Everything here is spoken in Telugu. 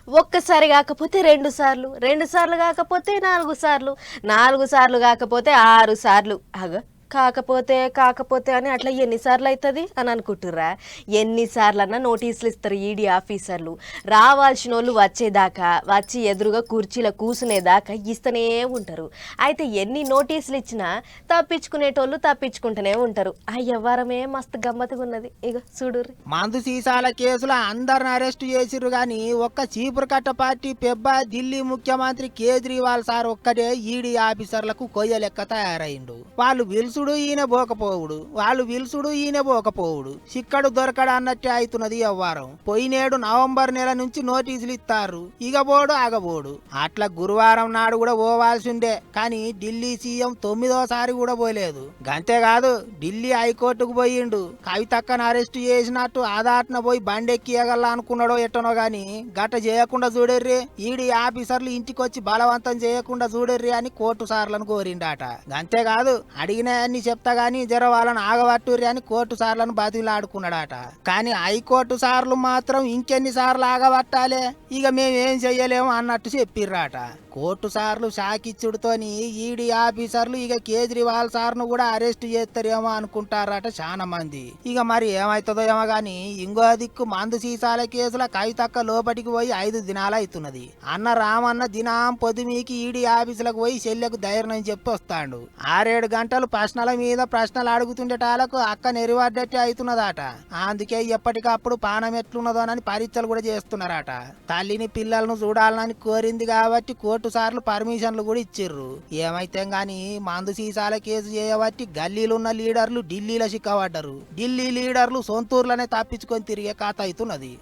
ఒక్కసారి కాకపోతే 2 సార్లు, 2 సార్లు కాకపోతే 4 సార్లు, 4 సార్లు కాకపోతే 6 సార్లు. కాకపోతే అని అట్లా ఎన్నిసార్లు అవుతుంది అని అనుకుంటుర్రా? ఎన్నిసార్లన్నా నోటీసులు ఇస్తారు ఈడీ ఆఫీసర్లు. రావాల్సిన వాళ్ళు వచ్చేదాకా, వచ్చి ఎదురుగా కుర్చీలో కూసునేదాకా ఇస్తూనే ఉంటారు. అయితే ఎన్ని నోటీసులు ఇచ్చినా తప్పించుకునేటోళ్ళు తప్పించుకుంటూనే ఉంటారు. ఆ వ్యవహారమే మస్తు గమ్మత్తుగా ఉన్నది. ఇక చూడుర్రి. మందు సీసాల కేసులో అందరిని అరెస్టు చేసిర్రు గాని ఒక్క చీపురుకట్ట పార్టీ పెబ్బ ఢిల్లీ ముఖ్యమంత్రి కేజ్రీవాల్ సార్ ఒక్కటే ఈడీ ఆఫీసర్లకు కొయ్య లెక్క తయారైండు. వాళ్ళు పిలుచుడు ఈయన పోకపోవుడు, వాళ్ళు పిలుచుడు ఈయన పోకపోవుడు, చిక్కడు దొరకడు అన్నట్టే అవుతున్నది వ్యవహారం. పోయినేడు నవంబర్ నెల నుంచి నోటీసులు ఇస్తారు. ఇగబోడు ఆగబోడు. అట్లా గురువారం నాడు కూడా పోవాల్సిండే, కానీ ఢిల్లీ సీఎం 9వ సారి కూడా పోలేదు. గంతేకాదు ఢిల్లీ హైకోర్టుకు పోయిండు. కవితక్కను అరెస్టు చేసినట్టు ఆదాట్న పోయి బండెక్కియగల అనుకున్నాడో ఎట్టనో గాని గట్ట చేయకుండా చూడర్రి, ఈడీ ఆఫీసర్లు ఇంటికొచ్చి బలవంతం చేయకుండా చూడర్రి అని కోర్టు సార్లను కోరిండాట. గంతేకాదు అడిగినాయన్ని చెప్తా గాని జర వాళ్ళని ఆగబట్టుర్రి అని కోర్టు సార్లను బతిలాడుకున్నాడట. కానీ హైకోర్టు సార్లు మాత్రం ఇంకెన్ని సార్లు ఆగబట్టాలే, ఇక మేమేం చెయ్యలేము అన్నట్టు చెప్పిర్రాట. కోర్టు సార్లు షాకిచ్చుడుతోని ఈడీ ఆఫీసర్లు ఇక కేజ్రీవాల్ సార్ను కూడా అరెస్ట్ చేస్తారేమో అనుకుంటారట చాలా మంది. ఇక మరి ఏమైతుందో ఏమో గాని ఇంకో దిక్కు మందు సీసాల కేసుల కవితక్క లోపటికి పోయి 5 దినాలు అవుతున్నది. అన్న రామన్న దినం పొద్దుమీకి ఈడీ ఆఫీసులకు పోయి చెల్లెకు ధైర్యం చెప్పి వస్తాడు. 6-7 గంటలు ప్రశ్నల మీద ప్రశ్నలు అడుగుతుండేటాలకు అక్క నెరివడ్డట్టే అవుతున్నదట. అందుకే ఎప్పటికప్పుడు పానం ఎట్లున్నదోనని పరీక్షలు కూడా చేస్తున్నారట. తల్లిని పిల్లలను చూడాలని కోరింది కాబట్టి కోర్టు సార్లు పర్మిషన్లు కూడా ఇచ్చిర్రు. ఏమైతే గాని మందు సీసాల కేసు చేయబట్టి గల్లీలున్న లీడర్లు ఢిల్లీలో చిక్కబడ్డరు. ఢిల్లీ లీడర్లు సొంతూర్లనే తప్పించుకొని తిరిగే కథ అవుతున్నది.